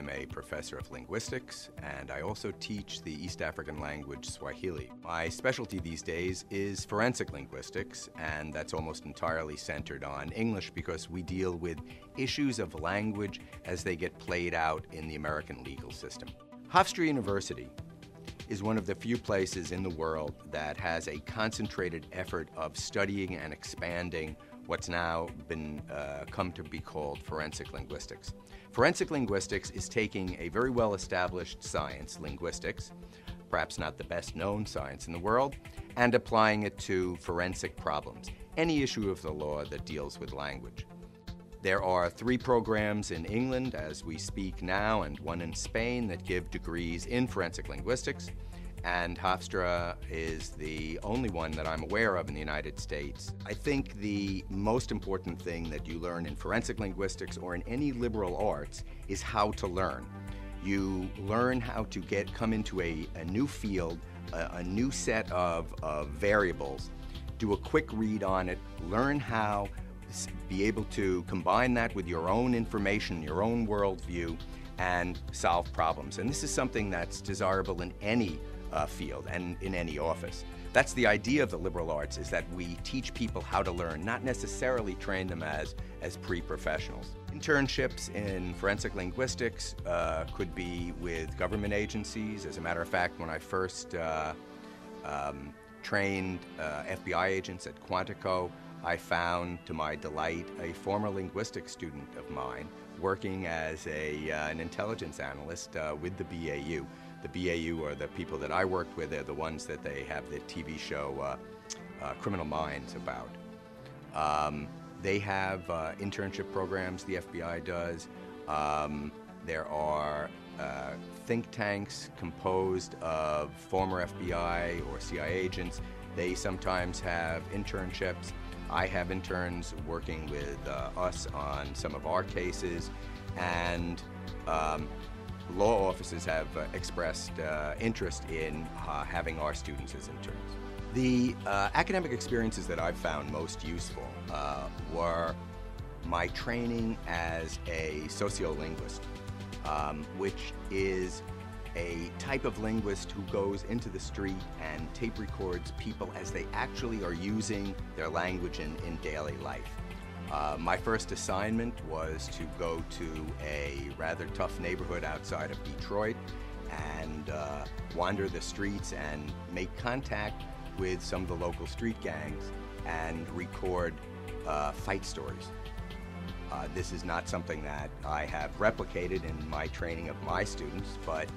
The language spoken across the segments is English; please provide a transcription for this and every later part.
I'm a professor of linguistics, and I also teach the East African language Swahili. My specialty these days is forensic linguistics, and that's almost entirely centered on English because we deal with issues of language as they get played out in the American legal system. Hofstra University is one of the few places in the world that has a concentrated effort of studying and expanding what's now been come to be called forensic linguistics. Forensic linguistics is taking a very well-established science, linguistics, perhaps not the best-known science in the world, and applying it to forensic problems, any issue of the law that deals with language. There are 3 programs in England as we speak now and 1 in Spain that give degrees in forensic linguistics, and Hofstra is the only one that I'm aware of in the United States. I think the most important thing that you learn in forensic linguistics or in any liberal arts is how to learn. You learn how to come into a new field, a new set of variables, do a quick read on it, learn how be able to combine that with your own information, your own worldview, and solve problems. And this is something that's desirable in any field and in any office. That's the idea of the liberal arts, is that we teach people how to learn, not necessarily train them as pre-professionals. Internships in forensic linguistics could be with government agencies. As a matter of fact, when I first trained FBI agents at Quantico, I found, to my delight, a former linguistics student of mine working as an intelligence analyst with the BAU. The BAU are the people that I worked with. They're the ones that they have the TV show Criminal Minds about. They have internship programs, the FBI does. There are think tanks composed of former FBI or CIA agents. They sometimes have internships. I have interns working with us on some of our cases, and law offices have expressed interest in having our students as interns. The academic experiences that I've found most useful were my training as a sociolinguist, which is a type of linguist who goes into the street and tape records people as they actually are using their language in daily life. My first assignment was to go to a rather tough neighborhood outside of Detroit and wander the streets and make contact with some of the local street gangs and record fight stories. This is not something that I have replicated in my training of my students, but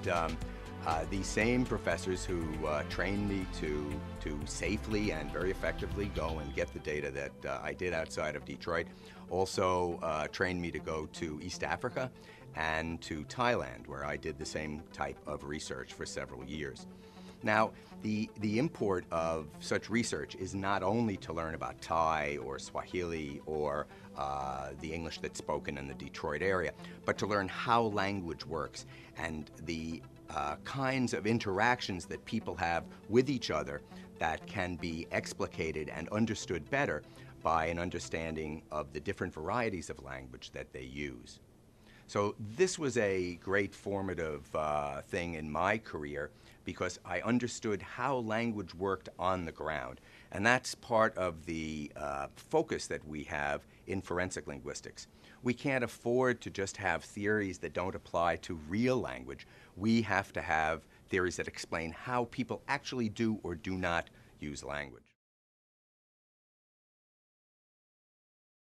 these same professors who trained me to safely and very effectively go and get the data that I did outside of Detroit also trained me to go to East Africa and to Thailand, where I did the same type of research for several years. Now, the import of such research is not only to learn about Thai or Swahili or the English that's spoken in the Detroit area, but to learn how language works and the kinds of interactions that people have with each other that can be explicated and understood better by an understanding of the different varieties of language that they use. So this was a great formative thing in my career because I understood how language worked on the ground. And that's part of the focus that we have in forensic linguistics. We can't afford to just have theories that don't apply to real language. We have to have theories that explain how people actually do or do not use language.